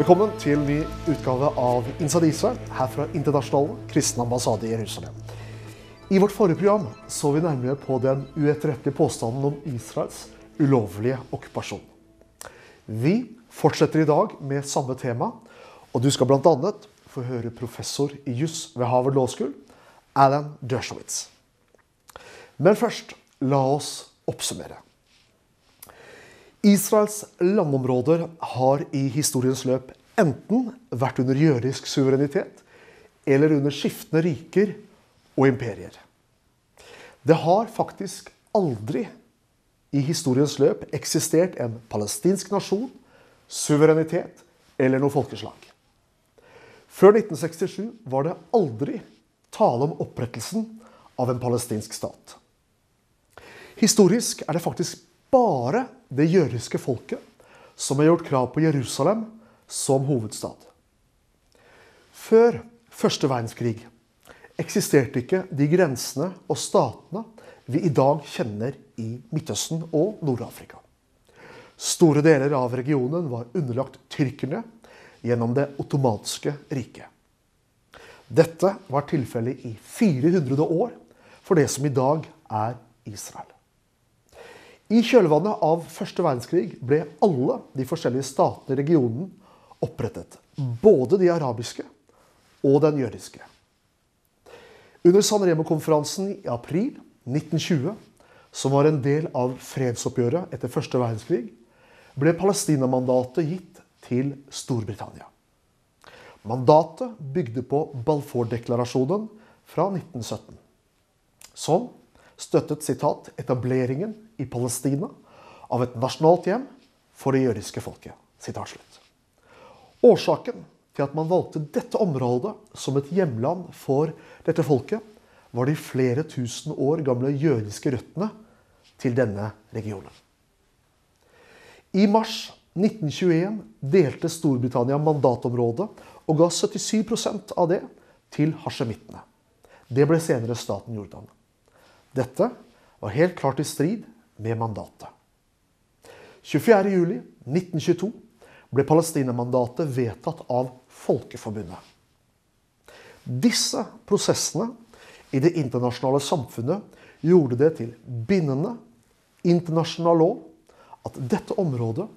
Velkommen til en ny utgave av Inside Israel, her fra Internasjonale Kristne Ambassade i Jerusalem. I vårt forrige program så vi nærmere på den uetterrettelige påstanden om Israels ulovlige okkupasjon. Vi fortsetter i dag med samme tema, og du skal blant annet få høre professor i juss ved Harvard Law School, Dershowitz. Men først, la oss oppsummere. Israels landområder har i historiens løp enten vært under jødisk suverenitet eller under skiftende riker og imperier. Det har faktisk aldri i historiens løp eksistert en palestinsk nasjon, suverenitet eller noe folkeslag. Før 1967 var det aldri tale om opprettelsen av en palestinsk stat. Historisk er det faktisk bare det jødiske folket som har gjort krav på Jerusalem som hovedstad. Før første verdenskrig eksisterte ikke de grensene og statene vi i dag kjenner i Midtøsten og Nord-Afrika. Store deler av regionen var underlagt tyrkerne gjennom det ottomanske riket. Dette var tilfellet i 400 år for det som i dag er Israel. I kjølvannet av første verdenskrig ble alle de forskjellige statene i regionen opprettet, både de arabiske og den jødiske. Under San Remo-konferansen i april 1920, som var en del av fredsoppgjøret etter første verdenskrig, ble Palestina-mandatet gitt til Storbritannia. Mandatet bygde på Balfour-deklarasjonen fra 1917, som støttet etableringen i Palestina av et nasjonalt hjem for det jødiske folket. Årsaken til at man valgte dette området som et hjemland for dette folket, var de flere tusen år gamle jødiske røttene til denne regionen. I mars 1921 delte Storbritannia mandatområdet og ga 77% av det til hasjemittene. Det ble senere staten Jordan. Dette var helt klart i strid med mandatet. 24. juli 1922 ble Palestina-mandatet vedtatt av Folkeforbundet. Disse prosessene i det internasjonale samfunnet gjorde det til bindende internasjonal lov at dette området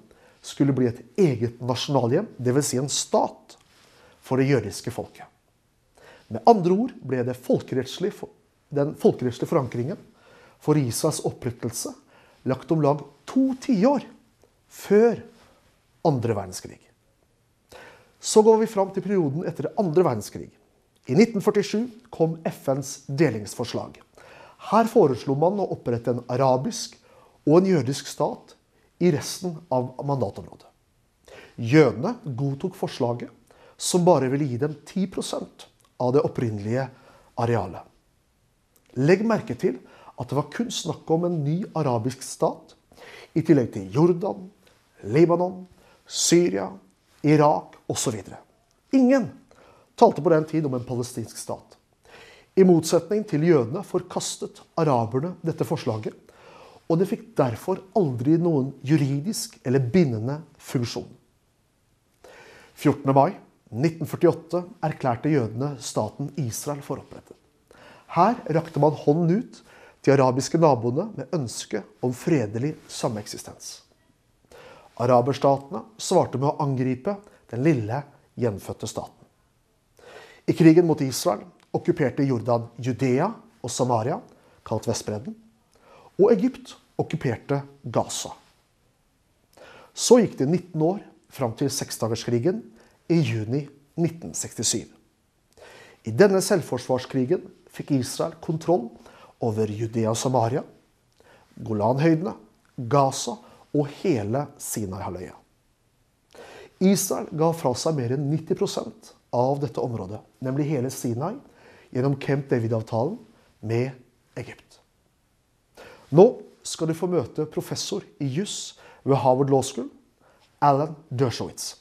skulle bli et eget nasjonalhjem, det vil si en stat, for det jødiske folket. Med andre ord ble den folkerettslige forankringen for Israels opprettelse lagt om lag 2 tiår før andre verdenskrig. Så går vi fram til perioden etter andre verdenskrig. I 1947 kom FNs delingsforslag. Her foreslo man å opprette en arabisk og en jødisk stat i resten av mandatområdet. Jødene godtok forslaget, som bare ville gi dem 10% av det opprinnelige arealet. Legg merke til at det var kun snakk om en ny arabisk stat, i tillegg til Jordan, Libanon, Syria, Irak osv. Ingen talte på den tid om en palestinsk stat. I motsetning til jødene forkastet araberne dette forslaget, og det fikk derfor aldri noen juridisk eller bindende funksjon. 14. mai 1948 erklærte jødene staten Israel for opprettet. Her rakte man hånden ut til arabiske naboene med ønske om fredelig sameksistens. Araberstatene svarte med å angripe den lille gjenfødte staten. I krigen mot Israel okkuperte Jordan Judea og Samaria, kalt Vestbredden, og Egypt okkuperte Gaza. Så gikk det 19 år fram til seksdagerskrigen i juni 1967. I denne selvforsvarskrigen fikk Israel kontroll over Judea og Samaria, Golanhøydene, Gaza og hele Sinai-halvøya. Israel ga fra seg mer enn 90% av dette området, nemlig hele Sinai, gjennom Camp David-avtalen med Egypt. Nå skal du få møte professor i juss ved Harvard Law School, Dershowitz,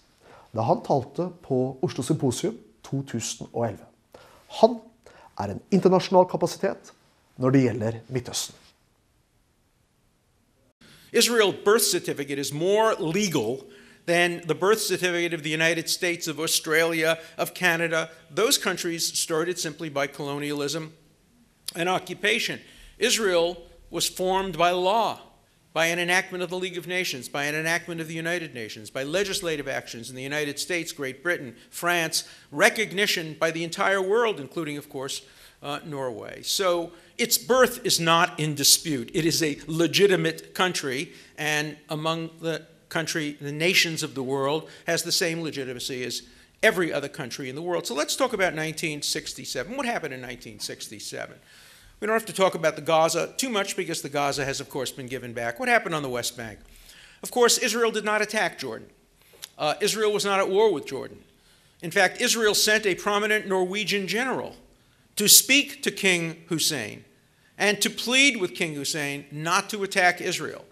da han talte på Oslo Symposium 2011. Han er en internasjonal kapasitet når det gjelder Midtøsten. Israel's birth certificate is more legal than the birth certificate of the United States, of Australia, of Canada. Those countries started simply by colonialism and occupation. Israel was formed by law, by an enactment of the League of Nations, by an enactment of the United Nations, by legislative actions in the United States, Great Britain, France, recognition by the entire world, including, of course, Norway. So its birth is not in dispute. It is a legitimate country, and among the nations of the world, has the same legitimacy as every other country in the world. So let's talk about 1967. What happened in 1967? We don't have to talk about the Gaza too much because the Gaza has, of course, been given back. What happened on the West Bank? Of course, Israel did not attack Jordan. Israel was not at war with Jordan. In fact, Israel sent a prominent Norwegian general to speak to King Hussein and to plead with King Hussein not to attack Israel.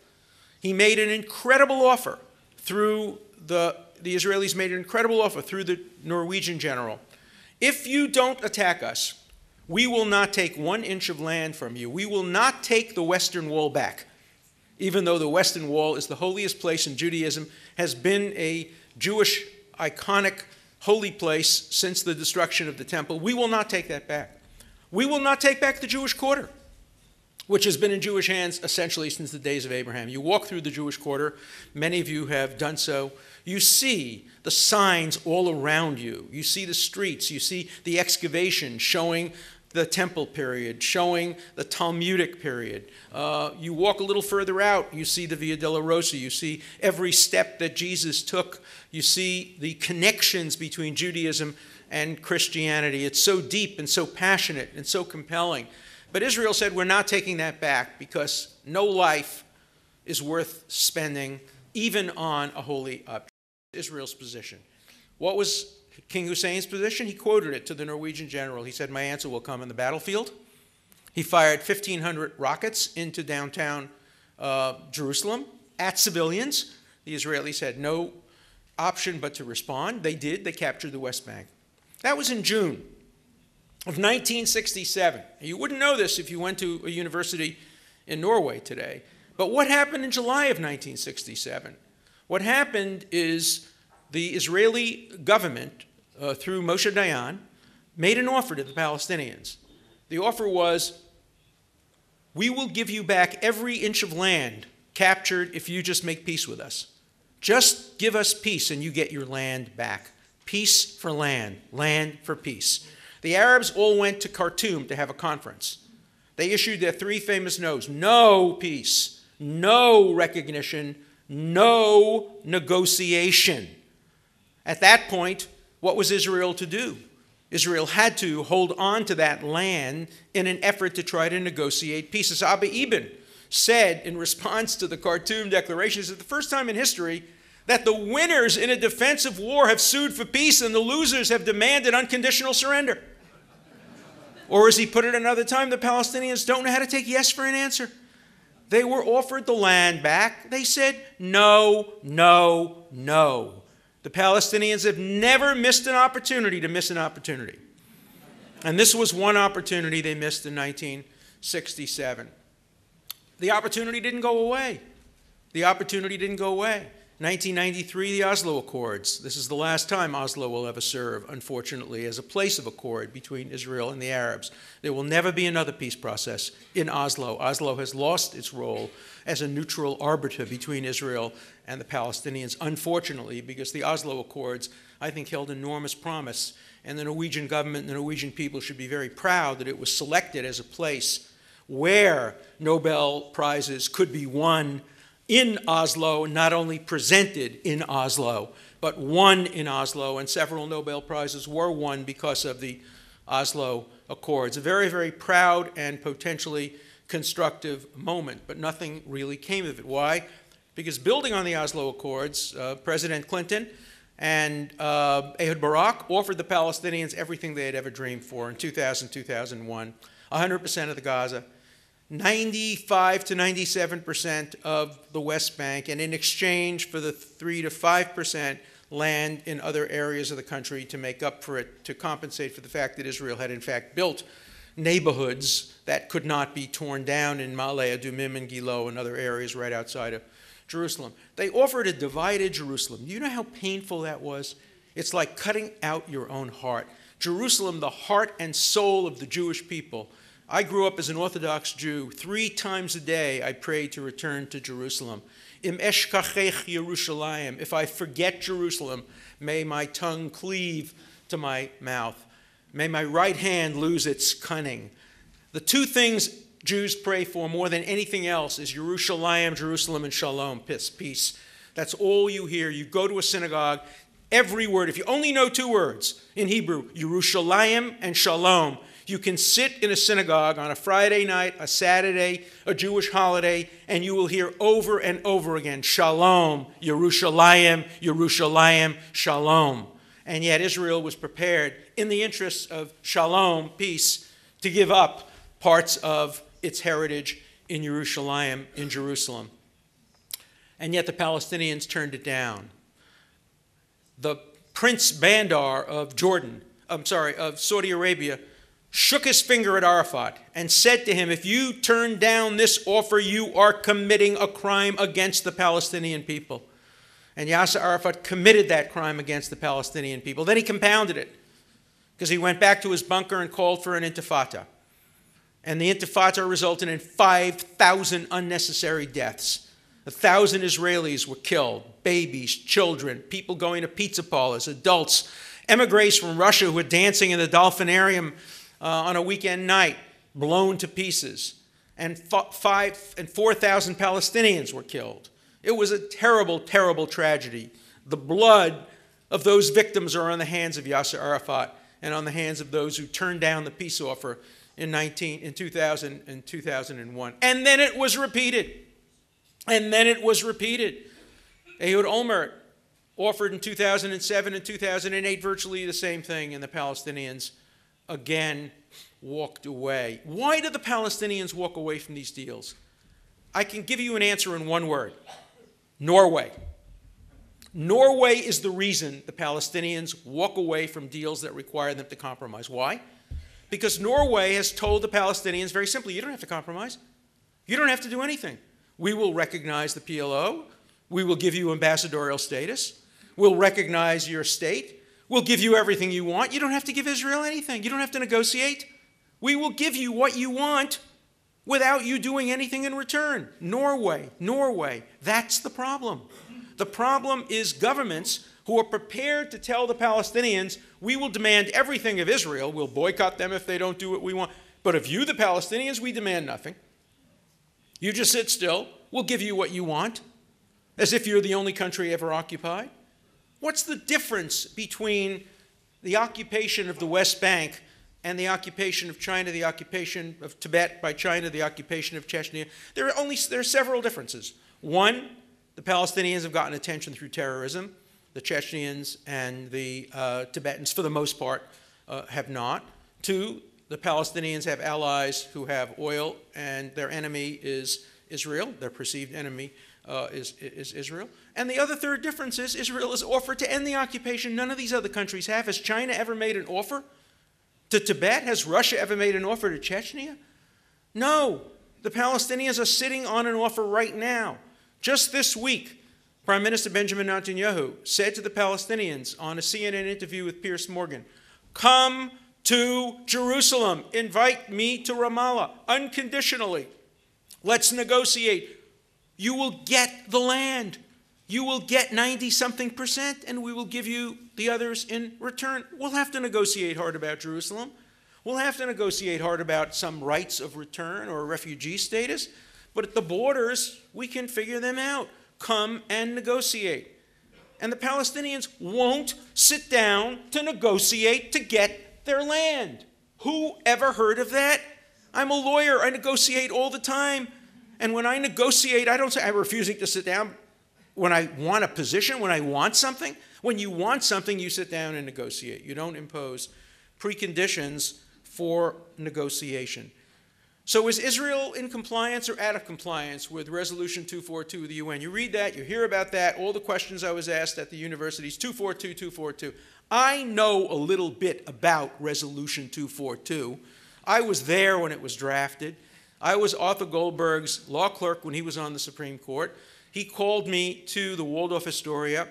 He made an incredible offer through the Israelis made an incredible offer through the Norwegian general. If you don't attack us, we will not take 1 inch of land from you. We will not take the Western Wall back, even though the Western Wall is the holiest place in Judaism, has been a Jewish iconic holy place since the destruction of the temple. We will not take that back. We will not take back the Jewish quarter, which has been in Jewish hands essentially since the days of Abraham. You walk through the Jewish quarter, many of you have done so. You see the signs all around you. You see the streets. You see the excavation showing the temple period, showing the Talmudic period. You walk a little further out, you see the Via Dolorosa. You see every step that Jesus took. You see the connections between Judaism and Christianity. It's so deep and so passionate and so compelling. But Israel said, we're not taking that back because no life is worth spending even on a holy object. Israel's position. What was King Hussein's position? He quoted it to the Norwegian general. He said, my answer will come in the battlefield. He fired 1,500 rockets into downtown Jerusalem at civilians. The Israelis had no option but to respond. They did. They captured the West Bank. That was in June of 1967. You wouldn't know this if you went to a university in Norway today. But what happened in July of 1967? What happened is the Israeli government, through Moshe Dayan, made an offer to the Palestinians. The offer was, we will give you back every inch of land captured if you just make peace with us. Just give us peace and you get your land back. Peace for land, land for peace. The Arabs all went to Khartoum to have a conference. They issued their 3 famous no's. No peace, no recognition, no negotiation. At that point, what was Israel to do? Israel had to hold on to that land in an effort to try to negotiate peace. As Abba Eban said in response to the Khartoum Declaration, it's the first time in history that the winners in a defensive war have sued for peace and the losers have demanded unconditional surrender. Or as he put it another time, the Palestinians don't know how to take yes for an answer. They were offered the land back. They said, no, no, no. The Palestinians have never missed an opportunity to miss an opportunity. And this was one opportunity they missed in 1967. The opportunity didn't go away. The opportunity didn't go away. 1993, the Oslo Accords. This is the last time Oslo will ever serve, unfortunately, as a place of accord between Israel and the Arabs. There will never be another peace process in Oslo. Oslo has lost its role as a neutral arbiter between Israel and the Palestinians, unfortunately, because the Oslo Accords, I think, held enormous promise, and the Norwegian government and the Norwegian people should be very proud that it was selected as a place where Nobel Prizes could be won in Oslo, not only presented in Oslo, but won in Oslo, and several Nobel Prizes were won because of the Oslo Accords. A very, very proud and potentially constructive moment, but nothing really came of it. Why? Because building on the Oslo Accords, President Clinton and Ehud Barak offered the Palestinians everything they had ever dreamed for in 2000, 2001, 100% of the Gaza, 95 to 97% of the West Bank, and in exchange for the 3 to 5% land in other areas of the country to make up for it, to compensate for the fact that Israel had in fact built neighborhoods that could not be torn down in Ma'ale Adumim and Gilo and other areas right outside of Jerusalem. They offered a divided Jerusalem. Do you know how painful that was? It's like cutting out your own heart. Jerusalem, the heart and soul of the Jewish people. I grew up as an Orthodox Jew. 3 times a day I prayed to return to Jerusalem. Im eshkachech Yerushalayim. If I forget Jerusalem, may my tongue cleave to my mouth. May my right hand lose its cunning. The 2 things Jews pray for more than anything else is Yerushalayim, Jerusalem, and Shalom, peace. That's all you hear. You go to a synagogue, every word, if you only know 2 words in Hebrew, Yerushalayim and Shalom, you can sit in a synagogue on a Friday night, a Saturday, a Jewish holiday, and you will hear over and over again, Shalom, Yerushalayim, Yerushalayim, Shalom. And yet Israel was prepared, in the interests of Shalom, peace, to give up parts of its heritage in Yerushalayim, in Jerusalem. And yet the Palestinians turned it down. The Prince Bandar of Saudi Arabia, shook his finger at Arafat and said to him, if you turn down this offer, you are committing a crime against the Palestinian people. And Yasser Arafat committed that crime against the Palestinian people. Then he compounded it because he went back to his bunker and called for an intifada. And the intifada resulted in 5,000 unnecessary deaths. 1,000 Israelis were killed, babies, children, people going to pizza parlors, adults, emigres from Russia who were dancing in the Dolphinarium on a weekend night, blown to pieces. And 4,000 Palestinians were killed. It was a terrible, terrible tragedy. The blood of those victims are on the hands of Yasser Arafat and on the hands of those who turned down the peace offer in 2000 and 2001. And then it was repeated. And then it was repeated. Ehud Olmert offered in 2007 and 2008 virtually the same thing, and the Palestinians again walked away. Why did the Palestinians walk away from these deals? I can give you an answer in one word. Norway. Norway is the reason the Palestinians walk away from deals that require them to compromise. Why? Because Norway has told the Palestinians very simply, you don't have to compromise. You don't have to do anything. We will recognize the PLO. We will give you ambassadorial status. We'll recognize your state. We'll give you everything you want. You don't have to give Israel anything. You don't have to negotiate. We will give you what you want without you doing anything in return. Norway. That's the problem. The problem is governments who are prepared to tell the Palestinians, we will demand everything of Israel. We'll boycott them if they don't do what we want. But of you, the Palestinians, we demand nothing. You just sit still. We'll give you what you want, as if you're the only country ever occupied. What's the difference between the occupation of the West Bank and the occupation of China, the occupation of Tibet by China, the occupation of Chechnya? There are several differences. One, the Palestinians have gotten attention through terrorism. The Chechens and the Tibetans, for the most part, have not. Two, the Palestinians have allies who have oil, and their enemy is Israel. Their perceived enemy is Israel. And the other third difference is Israel has offered to end the occupation. None of these other countries have. Has China ever made an offer to Tibet? Has Russia ever made an offer to Chechnya? No. The Palestinians are sitting on an offer right now. Just this week, Prime Minister Benjamin Netanyahu said to the Palestinians on a CNN interview with Piers Morgan, come to Jerusalem, invite me to Ramallah unconditionally. Let's negotiate. You will get the land. You will get 90-something%, and we will give you the others in return. We'll have to negotiate hard about Jerusalem. We'll have to negotiate hard about some rights of return or refugee status. But at the borders, we can figure them out. Come and negotiate. And the Palestinians won't sit down to negotiate to get their land. Who ever heard of that? I'm a lawyer. I negotiate all the time. And when I negotiate, I don't say I'm refusing to sit down when I want a position, when I want something. When you want something, you sit down and negotiate. You don't impose preconditions for negotiation. So is Israel in compliance or out of compliance with Resolution 242 of the UN? You read that, you hear about that, all the questions I was asked at the universities, 242, 242. I know a little bit about Resolution 242. I was there when it was drafted. I was Arthur Goldberg's law clerk when he was on the Supreme Court. He called me to the Waldorf Astoria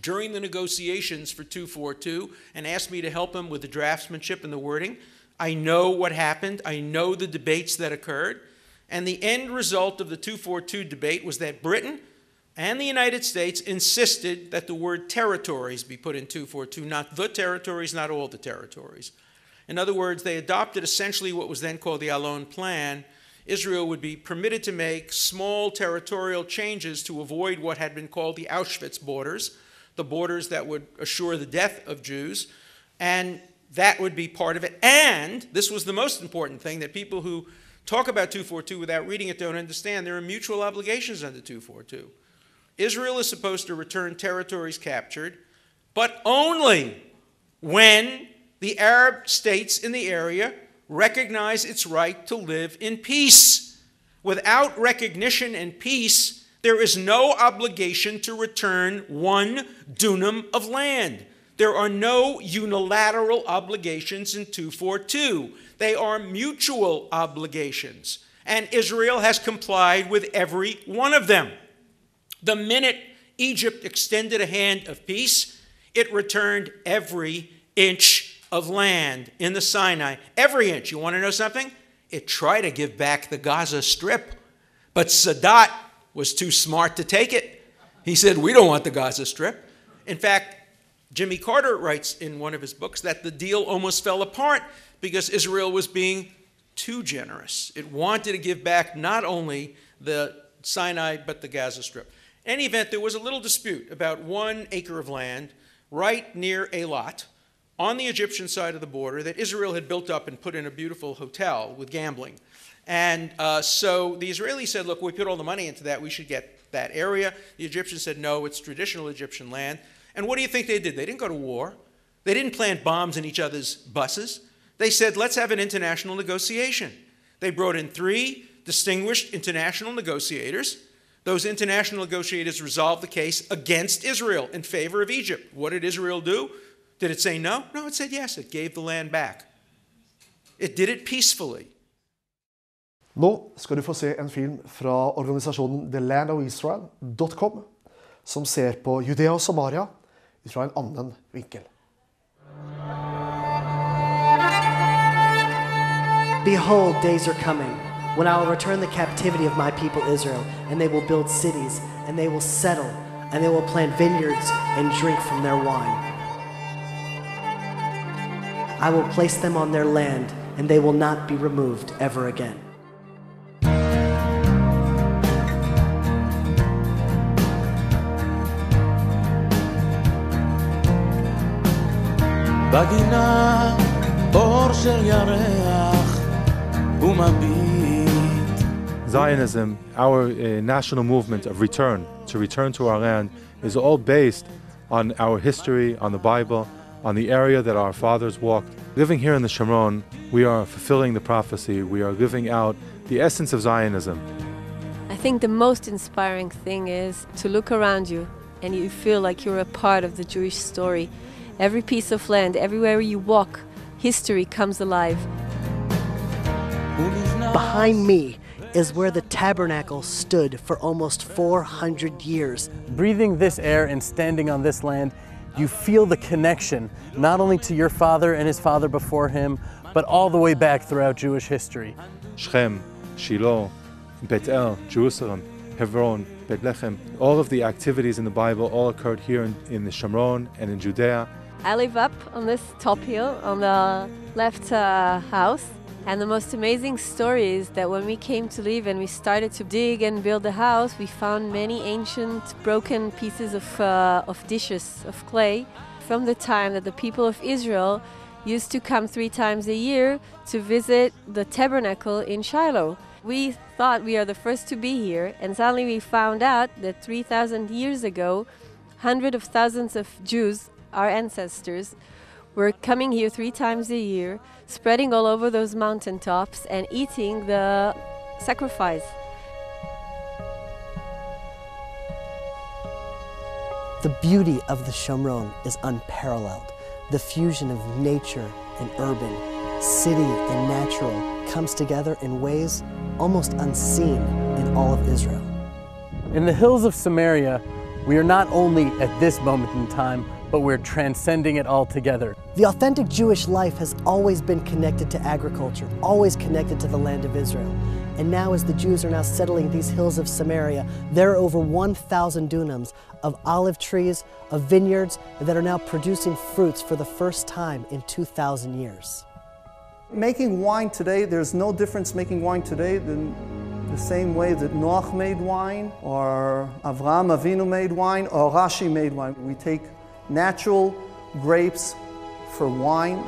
during the negotiations for 242 and asked me to help him with the draftsmanship and the wording. I know what happened. I know the debates that occurred. And the end result of the 242 debate was that Britain and the United States insisted that the word territories be put in 242, not the territories, not all the territories. In other words, they adopted essentially what was then called the Allon Plan. Israel would be permitted to make small territorial changes to avoid what had been called the Auschwitz borders, the borders that would assure the death of Jews, and that would be part of it. And this was the most important thing that people who talk about 242 without reading it don't understand. There are mutual obligations under 242. Israel is supposed to return territories captured, but only when the Arab states in the area recognize its right to live in peace. Without recognition and peace, there is no obligation to return 1 dunam of land. There are no unilateral obligations in 242. They are mutual obligations, and Israel has complied with every one of them. The minute Egypt extended a hand of peace, it returned every inch of land in the Sinai. Every inch. You want to know something? It tried to give back the Gaza Strip, but Sadat was too smart to take it. He said, we don't want the Gaza Strip. In fact, Jimmy Carter writes in one of his books that the deal almost fell apart because Israel was being too generous. It wanted to give back not only the Sinai, but the Gaza Strip. In any event, there was a little dispute about 1 acre of land right near Eilat on the Egyptian side of the border that Israel had built up and put in a beautiful hotel with gambling. And so the Israelis said, look, we put all the money into that, we should get that area. The Egyptians said, no, it's traditional Egyptian land. And what do you think they did? They didn't go to war. They didn't plant bombs in each other's buses. They said, let's have an international negotiation. They brought in 3 distinguished international negotiators. Those international negotiators resolved the case against Israel in favor of Egypt. What did Israel do? Did it say no? No, it said yes. It gave the land back. It did it peacefully. Nå skal du få se en film fra organisasjonen thelandofisrael.com som ser på Judea og Samaria fra en annen vinkel. Behold, days are coming, when I will return the captivity of my people Israel, and they will build cities, and they will settle, and they will plant vineyards and drink from their wine. I will place them on their land, and they will not be removed ever again. בגינה אור של ירח ומביט. Zionism, our national movement of return to our land, is all based on our history, on the Bible, on the area that our fathers walked. Living here in the Shomron, we are fulfilling the prophecy. We are living out the essence of Zionism. I think the most inspiring thing is to look around you and you feel like you're a part of the Jewish story. Every piece of land, everywhere you walk, history comes alive. Behind me is where the tabernacle stood for almost 400 years. Breathing this air and standing on this land, you feel the connection, not only to your father and his father before him, but all the way back throughout Jewish history. Shechem, Shiloh, Bet El, Jerusalem, Hebron, Bethlehem, all of the activities in the Bible all occurred here in the Shomron and in Judea. I live up on this top hill on the left house. And the most amazing story is that when we came to live and we started to dig and build the house, we found many ancient broken pieces of dishes of clay from the time that the people of Israel used to come 3 times a year to visit the tabernacle in Shiloh. We thought we are the first to be here, and suddenly we found out that 3,000 years ago, hundreds of thousands of Jews, our ancestors, were coming here 3 times a year, spreading all over those mountaintops and eating the sacrifice. The beauty of the Shomron is unparalleled. The fusion of nature and urban, city and natural comes together in ways almost unseen in all of Israel. In the hills of Samaria, we are not only at this moment in time, but we're transcending it all together. The authentic Jewish life has always been connected to agriculture, always connected to the land of Israel. And now as the Jews are now settling these hills of Samaria, there are over 1,000 dunams of olive trees, of vineyards that are now producing fruits for the first time in 2,000 years. Making wine today, there's no difference making wine today than the same way that Noach made wine, or Avraham Avinu made wine, or Rashi made wine. We take natural grapes for wine.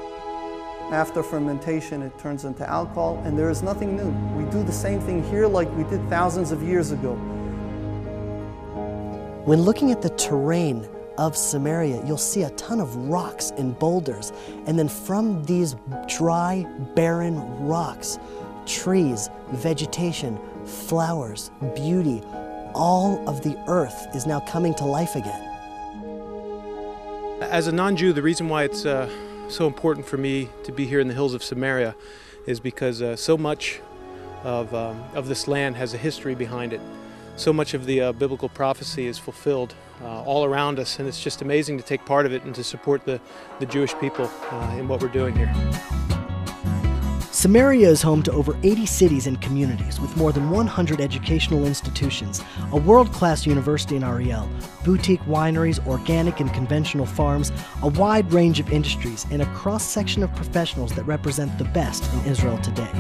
After fermentation, it turns into alcohol, and there is nothing new. We do the same thing here like we did thousands of years ago. When looking at the terrain of Samaria, you'll see a ton of rocks and boulders, and then from these dry, barren rocks, trees, vegetation, flowers, beauty, all of the earth is now coming to life again. As a non-Jew, the reason why it's so important for me to be here in the hills of Samaria is because so much of this land has a history behind it. So much of the biblical prophecy is fulfilled all around us, and it's just amazing to take part of it and to support the Jewish people in what we're doing here. Samaria is home to over 80 cities and communities with more than 100 educational institutions, a world-class university in Ariel, boutique wineries, organic and conventional farms, a wide range of industries, and a cross-section of professionals that represent the best in Israel today.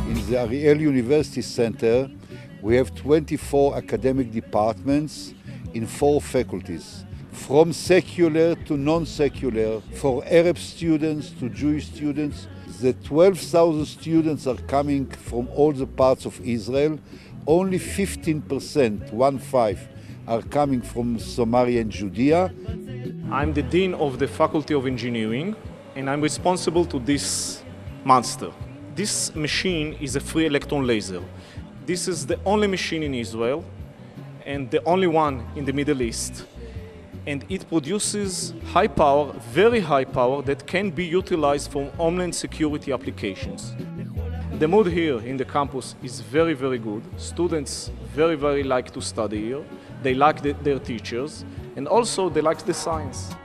In the Ariel University Center, we have 24 academic departments in 4 faculties. From secular to non-secular, for Arab students to Jewish students. The 12,000 students are coming from all the parts of Israel. Only 15%, 1/5, are coming from Samaria and Judea. I'm the Dean of the Faculty of Engineering, and I'm responsible to this monster. This machine is a free electron laser. This is the only machine in Israel, and the only one in the Middle East. And it produces high power, very high power, that can be utilized for homeland security applications. The mood here in the campus is very, very good. Students very like to study here. They like their teachers, and also they like the science.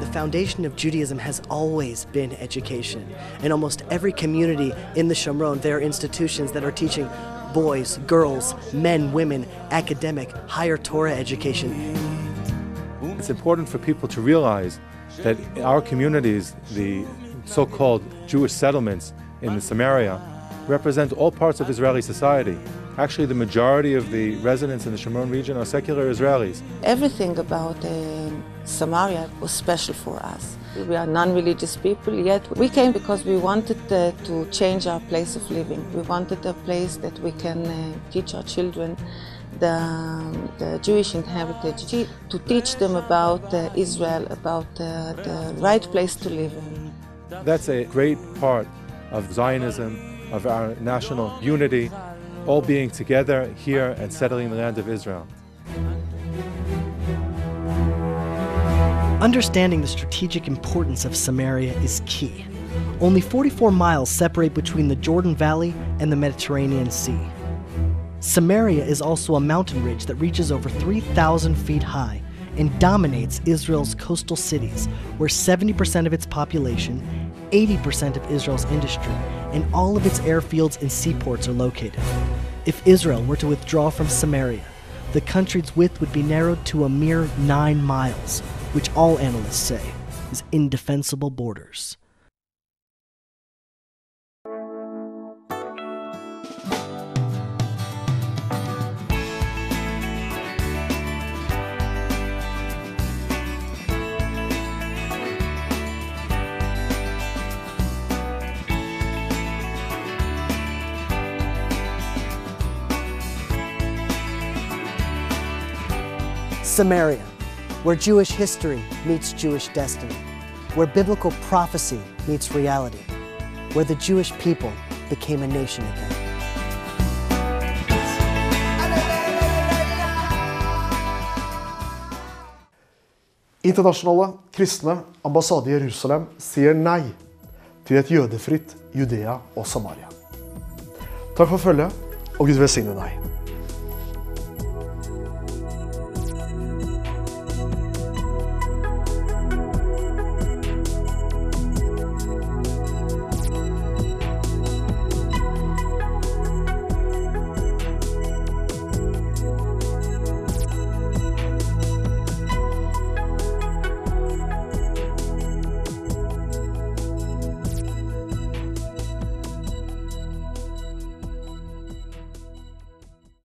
The foundation of Judaism has always been education. In almost every community in the Shomron, there are institutions that are teaching boys, girls, men, women, academic, higher Torah education. It's important for people to realize that our communities, the so-called Jewish settlements in the Samaria, represent all parts of Israeli society. Actually, the majority of the residents in the Shomron region are secular Israelis. Everything about Samaria was special for us. We are non-religious people, yet we came because we wanted to change our place of living. We wanted a place that we can teach our children the Jewish heritage, to teach them about Israel, about the right place to live in. That's a great part of Zionism, of our national unity, all being together here and settling the land of Israel. Understanding the strategic importance of Samaria is key. Only 44 miles separate between the Jordan Valley and the Mediterranean Sea. Samaria is also a mountain ridge that reaches over 3,000 feet high and dominates Israel's coastal cities, where 70% of its population, 80% of Israel's industry, and all of its airfields and seaports are located. If Israel were to withdraw from Samaria, the country's width would be narrowed to a mere 9 miles, which all analysts say is indefensible borders. Samaria, where Jewish history meets Jewish destiny, where biblical prophecy meets reality, where the Jewish people became a nation again. Internasjonale kristne ambassade i Jerusalem sier nei til et jødefritt Judea og Samaria. Takk for følget, og Gud velsigne deg.